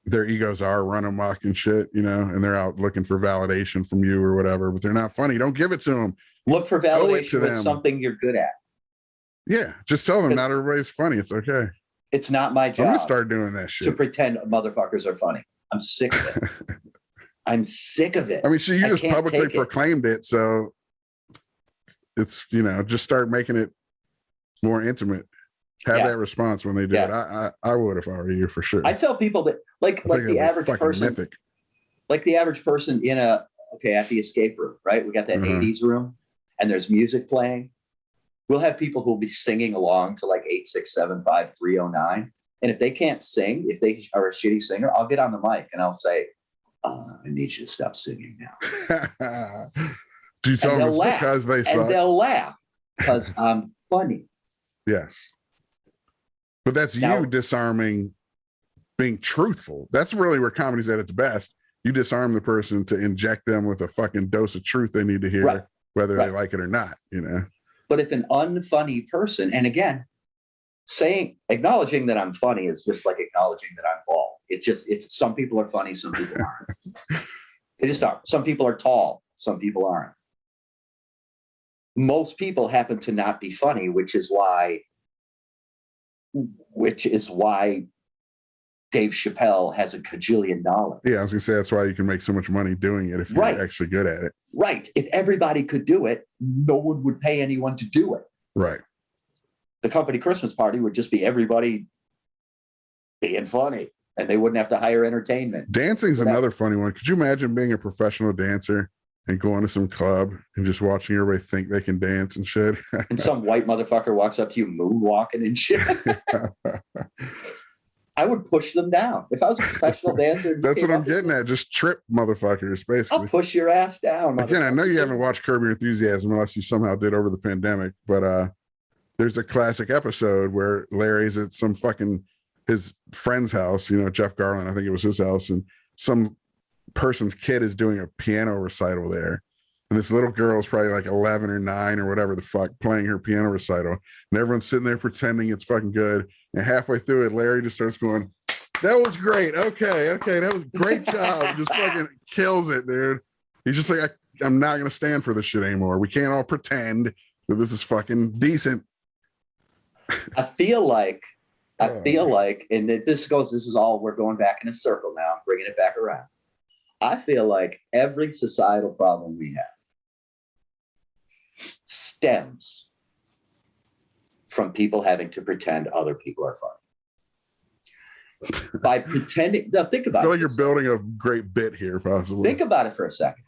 their egos are run amok and shit, and they're out looking for validation from you or whatever, but they're not funny. Don't give it to them. Look for validation with something you're good at. Yeah. Just tell them not everybody's funny. It's okay. It's not my job. I'm gonna start doing that shit. To pretend motherfuckers are funny. I'm sick of it. I'm sick of it. I mean, you just publicly proclaimed it. So it's, just start making it more intimate. Have that response when they do it. I would if I were you, for sure. I tell people that like the average person, mythic. Like the average person at the escape room, right? We got that 80s room and there's music playing. We'll have people who will be singing along to like 8675309. And if they can't sing, if they are a shitty singer, I'll get on the mic and I'll say, I need you to stop singing now. Do you tell them it's because they suck? And they'll laugh because I'm funny. Yes. But that's you disarming, being truthful. That's really where comedy's at its best. You disarm the person to inject them with a fucking dose of truth they need to hear, whether they like it or not, But if an unfunny person, and again, acknowledging that I'm funny is just like acknowledging that I'm bald. It's some people are funny, some people aren't. They just are. Some people are tall, some people aren't. Most people happen to not be funny, which is why Dave Chappelle has a cajillion dollars. Yeah, I was gonna say that's why you can make so much money doing it if you're actually good at it. Right. If everybody could do it, no one would pay anyone to do it. Right. The company Christmas party would just be everybody being funny, and they wouldn't have to hire entertainment. Dancing's another funny one. Could you imagine being a professional dancer and going to some club and just watching everybody think they can dance and shit? And some white motherfucker walks up to you moonwalking and shit. I would push them down. If I was a professional dancer. That's what I'm getting at. Just trip motherfuckers, basically. I'll push your ass down. Again, I know you haven't watched Curb Your Enthusiasm unless you somehow did over the pandemic, but there's a classic episode where Larry's at some fucking his friend's house, Jeff Garland, I think it was his house, and some person's kid is doing a piano recital there. And this little girl is probably like 11 or 9 or whatever the fuck, playing her piano recital. And everyone's sitting there pretending it's fucking good. And halfway through it, Larry just starts going, that was great. Okay, that was a great job. Just fucking kills it, dude. He's just like, I'm not going to stand for this shit anymore. We can't all pretend that this is fucking decent. I feel like, and this is all, we're going back in a circle now, bringing it back around. I feel like every societal problem we have stems from people having to pretend other people are funny. By pretending, now think about it. I feel like you're building a great bit here, possibly. Think about it for a second.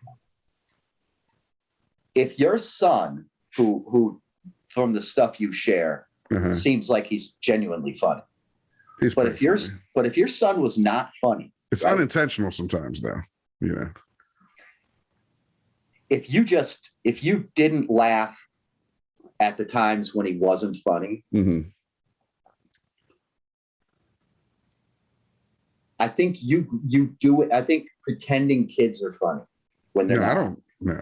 If your son, who from the stuff you share, seems like he's genuinely funny, but if your son was not funny, it's right? Unintentional sometimes, though. You know, if you didn't laugh at the times when he wasn't funny, I think you do it. I think pretending kids are funny when they're not. I don't know.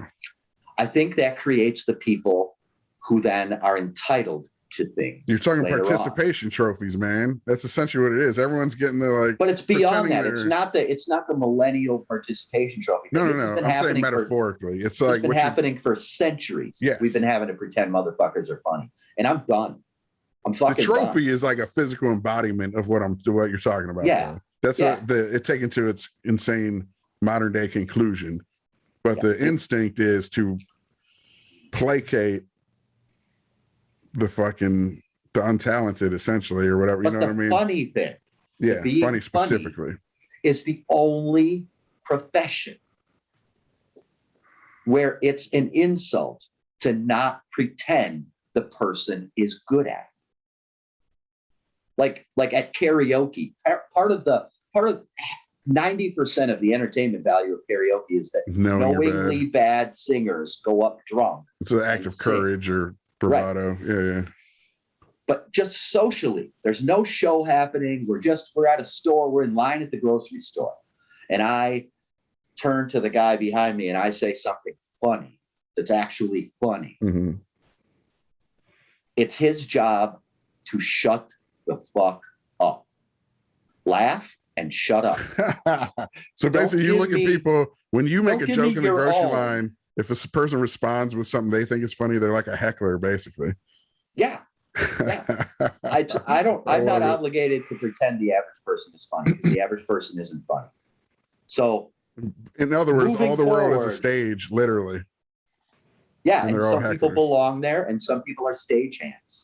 I think that creates the people who then are entitled to things. You're talking participation trophies, man. That's essentially what it is. Everyone's getting the like. But it's beyond that. It's not the millennial participation trophy. No. I'm saying metaphorically. It's like been happening for centuries. Yes. We've been having to pretend motherfuckers are funny, and I'm done. I'm fucking. The trophy done. is like a physical embodiment of what you're talking about. Yeah. Though. That's it's taken to its insane modern day conclusion. But the instinct is to placate the untalented, essentially, or whatever. You know what I mean? Funny thing. Yeah, funny specifically. Is the only profession where it's an insult to not pretend the person is good at it. Like at karaoke, part of 90% of the entertainment value of karaoke is that knowingly bad singers go up drunk. It's an act of courage or bravado. Right. Yeah. But just socially, there's no show happening. We're at a store. We're in line at the grocery store. And I turn to the guy behind me and I say something funny that's actually funny. It's his job to shut the fuck up. Laugh and shut up. So basically, you look at people, when you make a joke in the grocery line, if a person responds with something they think is funny, they're like a heckler, basically. Yeah. I'm not obligated to pretend the average person is funny because the average person isn't funny. So, in other words, all the world is a stage, literally. Yeah, and some people belong there, and some people are stagehands.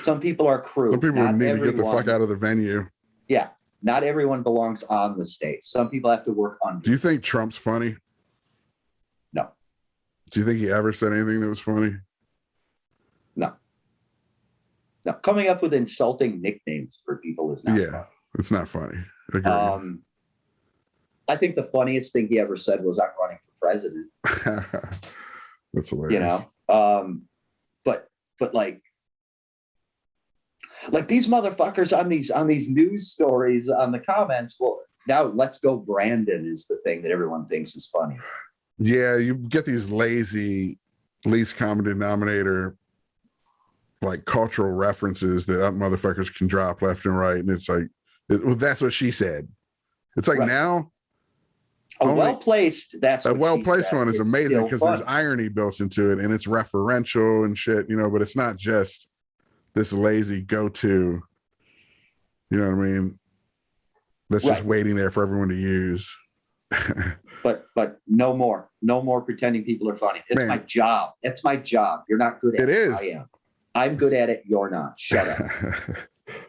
Some people are crew. Some people need to get the fuck out of the venue. Yeah, not everyone belongs on the stage. Some people have to work under. Do you think Trump's funny? No. Do you think he ever said anything that was funny? No. No, coming up with insulting nicknames for people is not funny. It's not funny. I think the funniest thing he ever said was, "I'm running for president." That's hilarious. You know, but like these motherfuckers on these news stories on the comments. Well, now let's go. Brandon is the thing that everyone thinks is funny. Yeah, you get these lazy, least common denominator, like cultural references that motherfuckers can drop left and right, and it's like, well, that's what she said. It's like now. A well-placed one is amazing because there's irony built into it and it's referential and shit, you know, but it's not just this lazy go-to, you know what I mean? That's just waiting there for everyone to use. but no more pretending people are funny. It's my job. That's my job. You're not good at it. It is. I am. I'm good at it. You're not. Shut up.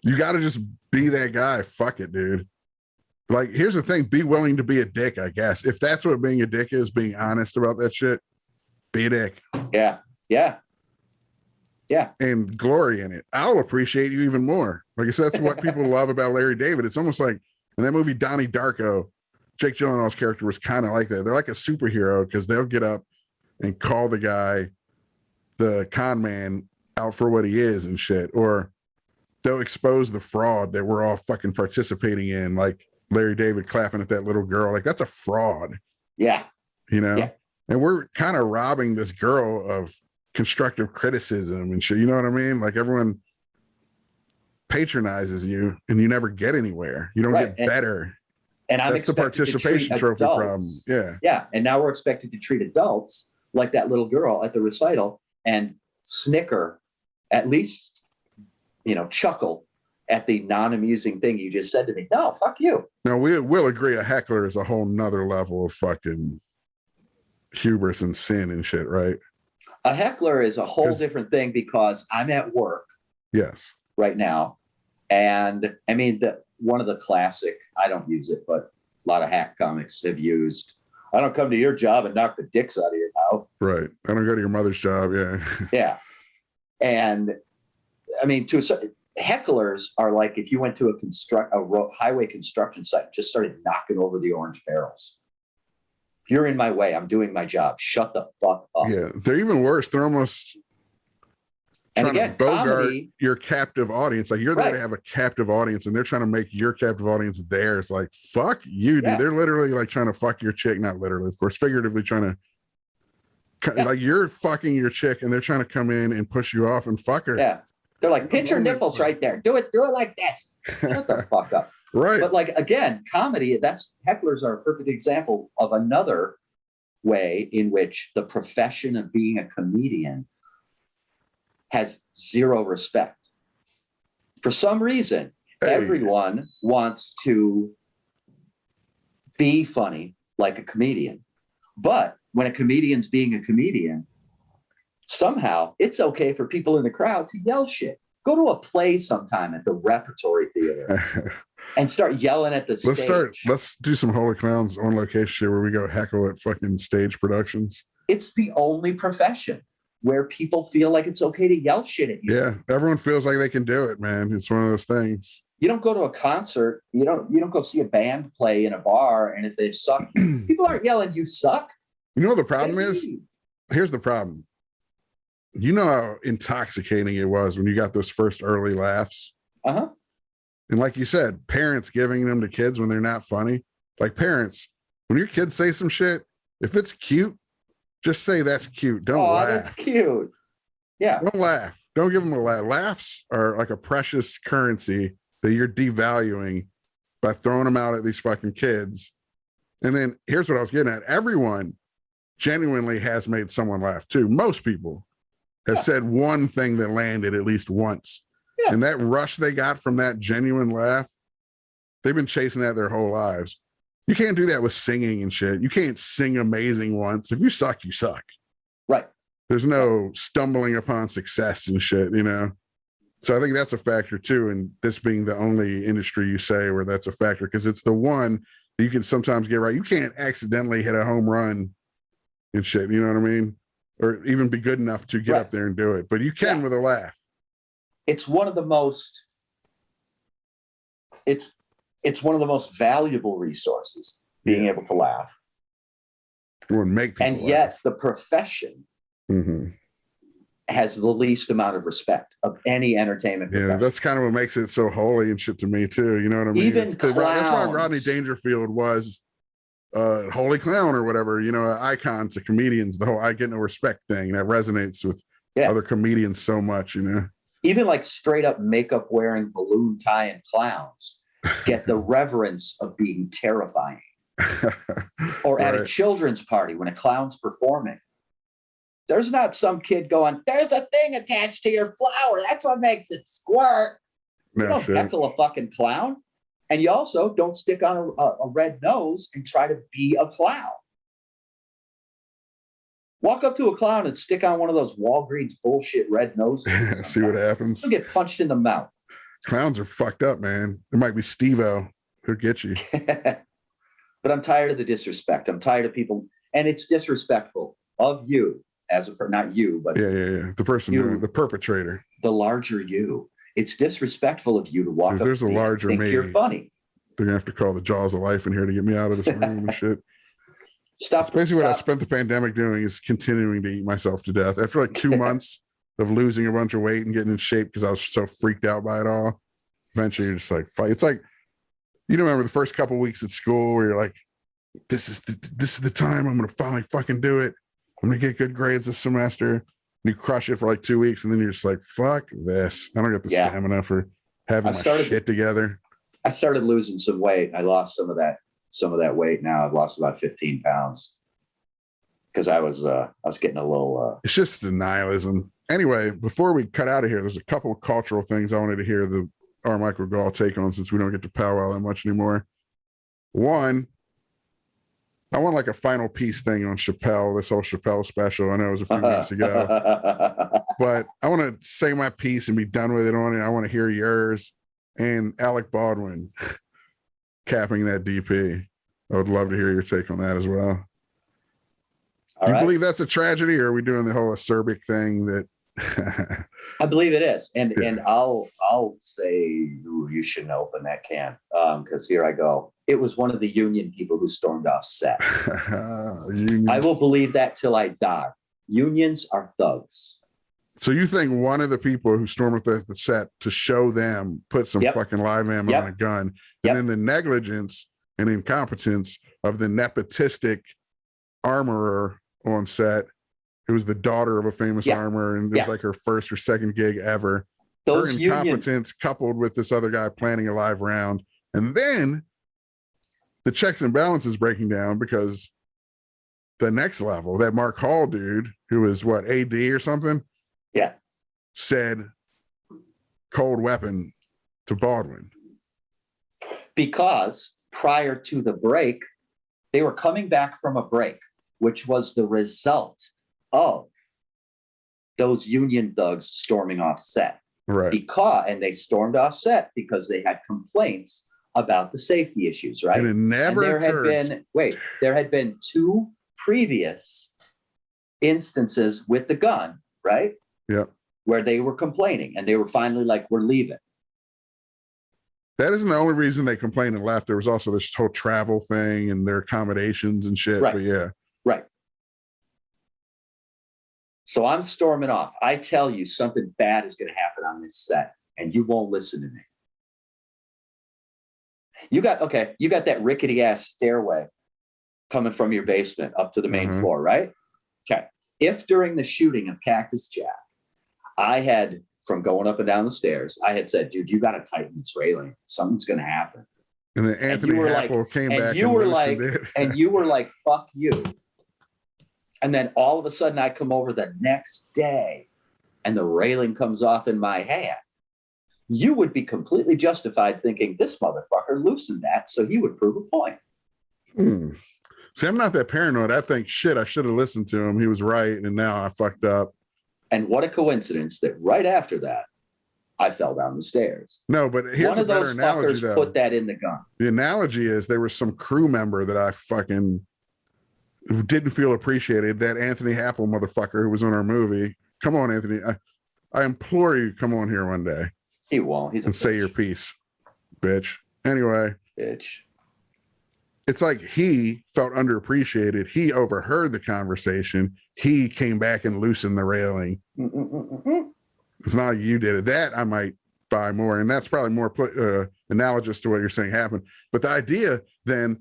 You got to just be that guy. Fuck it, dude. Like, here's the thing, be willing to be a dick, I guess. If that's what being a dick is, being honest about that shit, be a dick. Yeah. And glory in it. I'll appreciate you even more. Like I said, that's what people love about Larry David. It's almost like in that movie, Donnie Darko, Jake Gyllenhaal's character was kind of like that. They're like a superhero because they'll get up and call the guy, the con man, out for what he is and shit. Or they'll expose the fraud that we're all fucking participating in. Like, Larry David clapping at that little girl, like that's a fraud. Yeah. You know? Yeah. And we're kind of robbing this girl of constructive criticism and shit. You know what I mean? Like everyone patronizes you and you never get anywhere. You don't get better. And that's the participation trophy problem. Yeah. Yeah. And now we're expected to treat adults like that little girl at the recital and snicker, at least, you know, chuckle at the non-amusing thing you just said to me. No, fuck you. Now we'll agree a heckler is a whole nother level of fucking hubris and sin and shit, right? A heckler is a whole different thing because I'm at work. Yes. Right now. And I mean, one of the classic, I don't use it, but a lot of hack comics have used, I don't come to your job and knock the dicks out of your mouth. Right. I don't go to your mother's job. Yeah. Yeah. And I mean, hecklers are like if you went to a highway construction site and just started knocking over the orange barrels. If you're in my way, I'm doing my job. Shut the fuck up. Yeah. They're even worse. They're almost trying to bogart your captive audience. Like you're there to have a captive audience and they're trying to make your captive audience theirs. Like, fuck you, dude. They're literally like trying to fuck your chick. Not literally, of course, figuratively trying to, like you're fucking your chick and they're trying to come in and push you off and fuck her. Yeah. They're like, pinch your nipples right there. Do it like this. Shut the fuck up. Right. But like, again, comedy, hecklers are a perfect example of another way in which the profession of being a comedian has zero respect. For some reason, everyone wants to be funny like a comedian. But when a comedian's being a comedian, somehow it's okay for people in the crowd to yell shit. Go to a play sometime at the Repertory Theater and start yelling at the stage. Let's do some Holy Clowns on location where we go heckle at fucking stage productions. It's the only profession where people feel like it's okay to yell shit at you. Yeah, everyone feels like they can do it, man. It's one of those things. You don't go to a concert, you don't go see a band play in a bar, and if they suck, people aren't yelling, you suck. You know what the problem is? Here's the problem. You know how intoxicating it was when you got those first early laughs? Uh-huh. And like you said, parents giving them to kids when they're not funny. Like parents, when your kids say some shit, if it's cute, just say that's cute. Don't laugh. Oh, that's cute. Yeah. Don't laugh. Don't give them a laugh. Laughs are like a precious currency that you're devaluing by throwing them out at these fucking kids. And then here's what I was getting at. Everyone genuinely has made someone laugh too. Most people have said one thing that landed at least once. Yeah. And that rush they got from that genuine laugh, they've been chasing that their whole lives. You can't do that with singing and shit. You can't sing amazing once. If you suck, you suck. Right. There's no stumbling upon success and shit, you know? So I think that's a factor too. And this being the only industry you say where that's a factor, because it's the one that you can sometimes get right. You can't accidentally hit a home run and shit, you know what I mean? Or even be good enough to get up there and do it. But you can with a laugh. It's one of the most, it's one of the most valuable resources, being able to laugh. Make people laugh. Yet the profession has the least amount of respect of any entertainment profession. Yeah, that's kind of what makes it so holy and shit to me too. You know what I mean? Even that's why Rodney Dangerfield was holy clown or whatever, you know, icon to comedians. The whole I get no respect thing that resonates with other comedians so much, you know. Even like straight up makeup wearing, balloon tying clowns get the reverence of being terrifying. Or at a children's party when a clown's performing, there's not some kid going, there's a thing attached to your flower, that's what makes it squirt. You don't heckle a fucking clown. And you also don't stick on a red nose and try to be a clown. Walk up to a clown and stick on one of those Walgreens bullshit red noses. See what happens. You'll get punched in the mouth. Clowns are fucked up, man. It might be Steve-O who'll get you. But I'm tired of the disrespect. I'm tired of people. And it's disrespectful of you not you, but the person, the perpetrator, the larger you. It's disrespectful of you to walk up there's to a me larger and think me. you're funny. They're gonna have to call the jaws of life in here to get me out of this room and shit. Stop. Basically, what I spent the pandemic doing is continuing to eat myself to death. After like 2 months of losing a bunch of weight and getting in shape because I was so freaked out by it all, eventually you're just like, fight. It's like, you remember the first couple of weeks at school where you're like, this is the time I'm gonna finally fucking do it. I'm gonna get good grades this semester. And you crush it for like 2 weeks, and then you're just like, fuck this. I don't got the stamina for having my shit together. I started losing some weight. I lost some of that weight. Now I've lost about 15 pounds because I was getting a little it's just the nihilism. Anyway, before we cut out of here, there's a couple of cultural things I wanted to hear the Michael Gull take on, since we don't get to powwow that much anymore. One, I want like a final piece thing on Chappelle, this whole Chappelle special. I know it was a few minutes ago, but I want to say my piece and be done with it on it. I want to hear yours and Alec Baldwin capping that DP. I would love to hear your take on that as well. Do you believe that's a tragedy, or are we doing the whole acerbic thing that I believe it is. And I'll say, ooh, you shouldn't open that can. Because here I go. It was one of the union people who stormed off set. I will believe that till I die. Unions are thugs. So you think one of the people who stormed the set to show them put some fucking live ammo on a gun, and then the negligence and incompetence of the nepotistic armorer on set, it was the daughter of a famous armorer, and it was like her first or second gig ever. Her incompetence coupled with this other guy planning a live round, and then the checks and balances breaking down because the next level, that Mark Hall dude, who was what, AD or something, said cold weapon to Baldwin. Because prior to the break, they were coming back from a break, which was the result of those union thugs storming off set. Right. And they stormed off set because they had complaints about the safety issues, right? And it never there had been 2 previous instances with the gun, right? Yeah. Where they were complaining and they were finally like, we're leaving. That isn't the only reason they complained and left. There was also this whole travel thing and their accommodations and shit. Right. But yeah. Right. So I'm storming off. I tell you something bad is going to happen on this set and you won't listen to me. You got that rickety ass stairway coming from your basement up to the main floor, right? Okay. If during the shooting of Cactus Jack, I had, from going up and down the stairs, I had said, dude, you got to tighten this railing. Something's going to happen. And then Anthony Happel came back and you were like, fuck you. And then all of a sudden I come over the next day and the railing comes off in my hand. You would be completely justified thinking this motherfucker loosened that so he would prove a point. See, I'm not that paranoid. I think, shit, I should have listened to him. He was right. And now I fucked up. And what a coincidence that right after that, I fell down the stairs. No, but here's a better analogy, though. Put that in the gun. The analogy is there was some crew member that I fucking didn't feel appreciated. That Anthony Happel motherfucker who was in our movie. Come on, Anthony. I implore you, come on here one day. He won't. He's a bitch. Say your piece, bitch. Anyway. Bitch. It's like he felt underappreciated. He overheard the conversation. He came back and loosened the railing. It's not you did it. That I might buy more. And that's probably more analogous to what you're saying happened. But the idea then,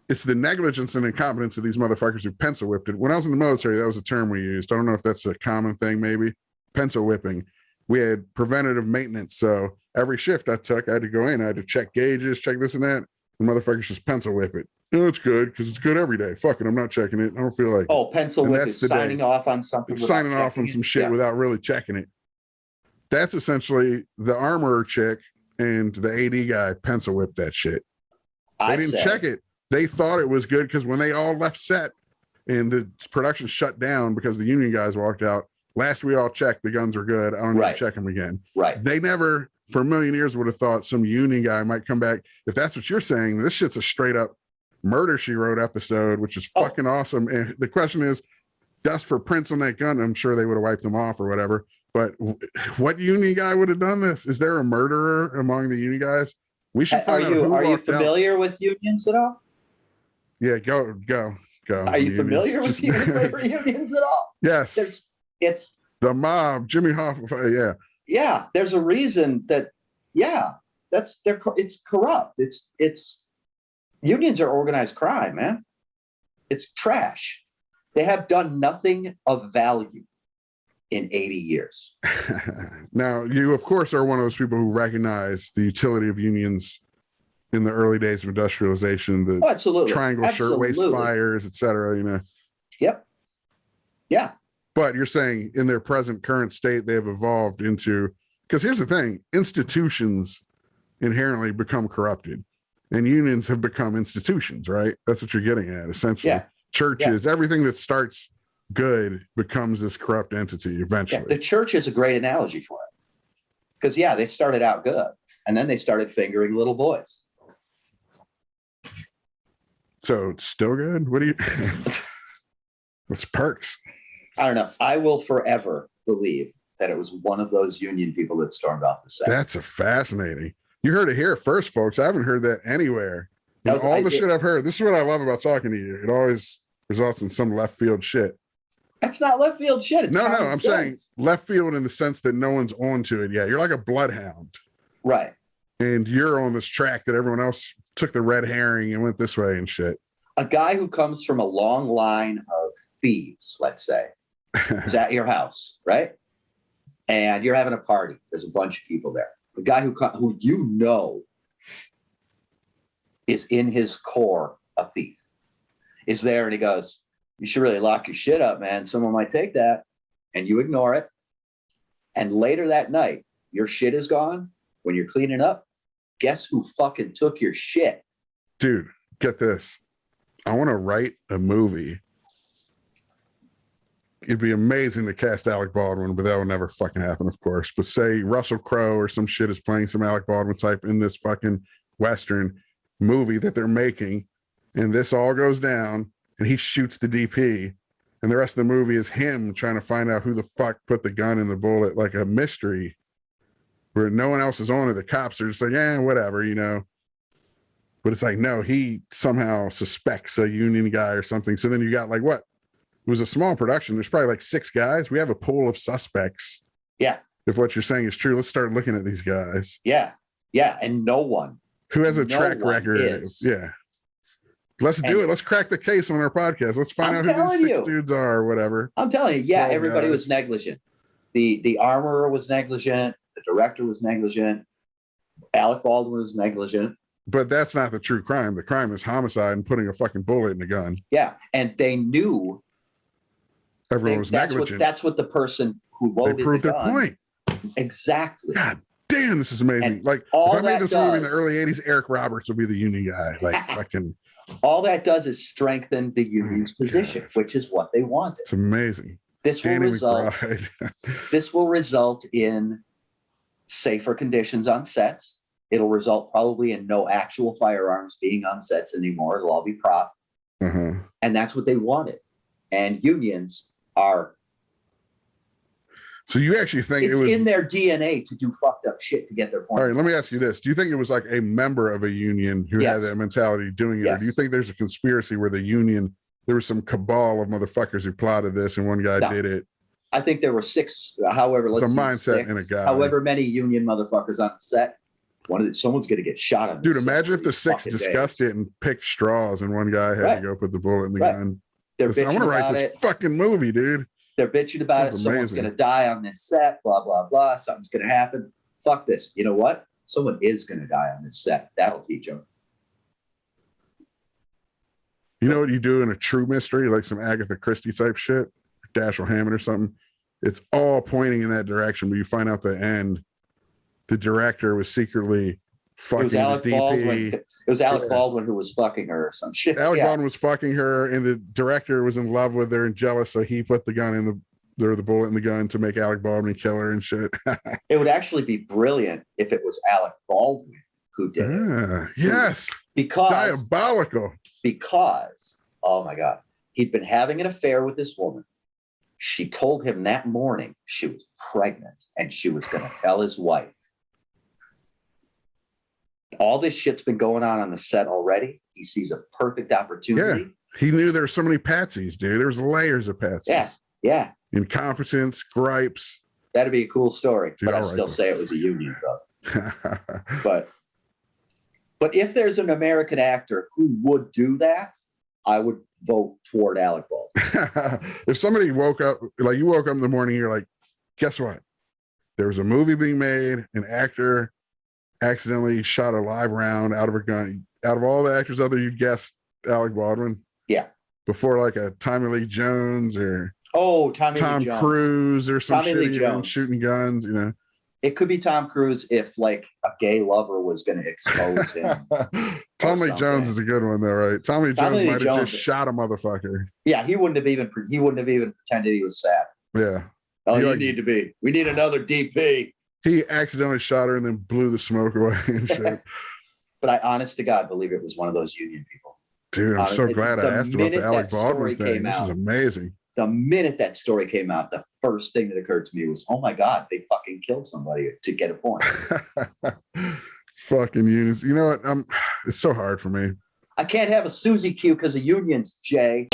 it's the negligence and incompetence of these motherfuckers who pencil whipped it. When I was in the military, that was a term we used. I don't know if that's a common thing, maybe. Pencil whipping. We had preventative maintenance. So every shift I took, I had to go in. I had to check gauges, check this and that. The motherfuckers just pencil whip it. No, it's good because it's good every day. Fuck it, I'm not checking it. I don't feel like it. Pencil whip is signing off on something. It's signing off on some shit without really checking it. That's essentially the armorer chick and the AD guy pencil whipped that shit. They didn't check it. They thought it was good because when they all left set and the production shut down because the union guys walked out, last we all checked, the guns were good. I don't need to check them again. Right. They never, for a million years, would have thought some union guy might come back. If that's what you're saying, this shit's a straight up Murder, She Wrote episode, which is fucking awesome. And the question is, dust for prints on that gun, I'm sure they would have wiped them off or whatever. But what union guy would have done this? Is there a murderer among the union guys? We should find out who. Are you familiar with unions at all? Yeah, go. Are you familiar with labor unions at all? Yes. It's the mob, Jimmy Hoffa. Yeah. Yeah. There's a reason that. Yeah, it's corrupt. It's unions are organized crime, man. It's trash. They have done nothing of value in 80 years. Now, you, of course, are one of those people who recognize the utility of unions in the early days of industrialization, the absolutely. Triangle Shirtwaist fires, et cetera, you know. Yep. Yeah. But you're saying in their current state, they have evolved into, because here's the thing, institutions inherently become corrupted. And unions have become institutions, right? That's what you're getting at, essentially. Yeah. Churches, everything that starts good becomes this corrupt entity eventually. The church is a great analogy for it. Because, they started out good. And then they started fingering little boys. So it's still good? What do you... What's perks? I don't know. I will forever believe that it was one of those union people that stormed off the set. That's fascinating. You heard it here first, folks. I haven't heard that anywhere. Shit I've heard. This is what I love about talking to you. It always results in some left field shit. That's not left field shit. It's I'm saying left field in the sense that no one's onto it yet. You're like a bloodhound. Right. And you're on this track that everyone else took the red herring and went this way and shit. A guy who comes from a long line of thieves, let's say, is at your house, right? And you're having a party. There's a bunch of people there. The guy who is in his core a thief is there, and he goes, "You should really lock your shit up, man. Someone might take that." And you ignore it. And later that night, your shit is gone. When you're cleaning up, guess who fucking took your shit? Dude, get this. I want to write a movie. It'd be amazing to cast Alec Baldwin, but that would never fucking happen, of course. But say Russell Crowe or some shit is playing some Alec Baldwin type in this fucking Western movie that they're making, and this all goes down, and he shoots the DP, and the rest of the movie is him trying to find out who the fuck put the gun in the bullet, like a mystery where no one else is on it. The cops are just like, whatever, But it's like, no, he somehow suspects a union guy or something. So then you got like what? It was a small production. There's probably like 6 guys. We have a pool of suspects. Yeah. If what you're saying is true, let's start looking at these guys. Yeah. Yeah. And no one who has a track record. Yeah. Let's do it. Let's crack the case on our podcast. Let's find out who these 6 dudes are or whatever. I'm telling you, everybody was negligent. The armorer was negligent. The director was negligent. Alec Baldwin was negligent. But that's not the true crime. The crime is homicide and putting a fucking bullet in the gun. Yeah. And they knew everyone was negligent. That's what the person who loaded they proved the their gun. point. Exactly. God damn, this is amazing. And like if I made this movie in the early 80s, Eric Roberts would be the union guy. Like fucking all that does is strengthen the union's position, which is what they wanted. It's amazing. This will result in safer conditions on sets. It'll result probably in no actual firearms being on sets anymore. It'll all be prop. And that's what they wanted. And unions are. So you actually think it's in their DNA to do fucked up shit to get their point? All right, let me ask you this. Do you think it was like a member of a union who had that mentality doing it? Or do you think there's a conspiracy where the union, there was some cabal of motherfuckers who plotted this and one guy did it? I think there were 6, however, let's the mindset in a guy. However many union motherfuckers on the set. Someone's going to get shot on. Dude, imagine if the 6 discussed it and picked straws and one guy had to go put the bullet in the gun. I want to write this fucking movie, dude. They're bitching about it. Someone's going to die on this set, blah, blah, blah. Something's going to happen. Fuck this. You know what? Someone is going to die on this set. That'll teach them. You know what you do in a true mystery, like some Agatha Christie type shit, Dashiell Hammett or something? It's all pointing in that direction, but you find out the end, the director was secretly fucking the DP. It was Alec Baldwin who was fucking her or some shit. Alec Baldwin was fucking her, and the director was in love with her and jealous, so he put the gun in the bullet in the gun to make Alec Baldwin kill her and shit. It would actually be brilliant if it was Alec Baldwin who did it. Yes. Because diabolical. Because, oh my God, he'd been having an affair with this woman. She told him that morning she was pregnant and she was going to tell his wife. All this shit's been going on the set already. He sees a perfect opportunity. Yeah. He knew there were so many patsies, dude. There's layers of patsies. Yeah. Yeah. Incompetence, gripes. That'd be a cool story. Dude, but I'll still say it was a union though. But if there's an American actor who would do that, I would vote toward Alec Baldwin. If somebody woke up, like you woke up in the morning, you're like, guess what? There was a movie being made, an actor accidentally shot a live round out of a gun. Out of all the actors out there, you'd guess Alec Baldwin. Yeah. Before like a Tommy Lee Jones or Tom Cruise or some Tommy shit, shooting guns, you know. It could be Tom Cruise if like a gay lover was going to expose him. Tommy Jones is a good one, though, right? Tommy Jones might have just shot a motherfucker. Yeah, he wouldn't have even pretended he was sad. Yeah. Oh, you need to be. We need another DP. He accidentally shot her and then blew the smoke away and shit. But I, honest to God, believe it was one of those union people. Dude, I'm so glad I asked about the Alec Baldwin thing. This is amazing. The minute that story came out, the first thing that occurred to me was, oh my God, they fucking killed somebody to get a point. Fucking unions. You know what? It's so hard for me. I can't have a Susie Q because of unions, Jay.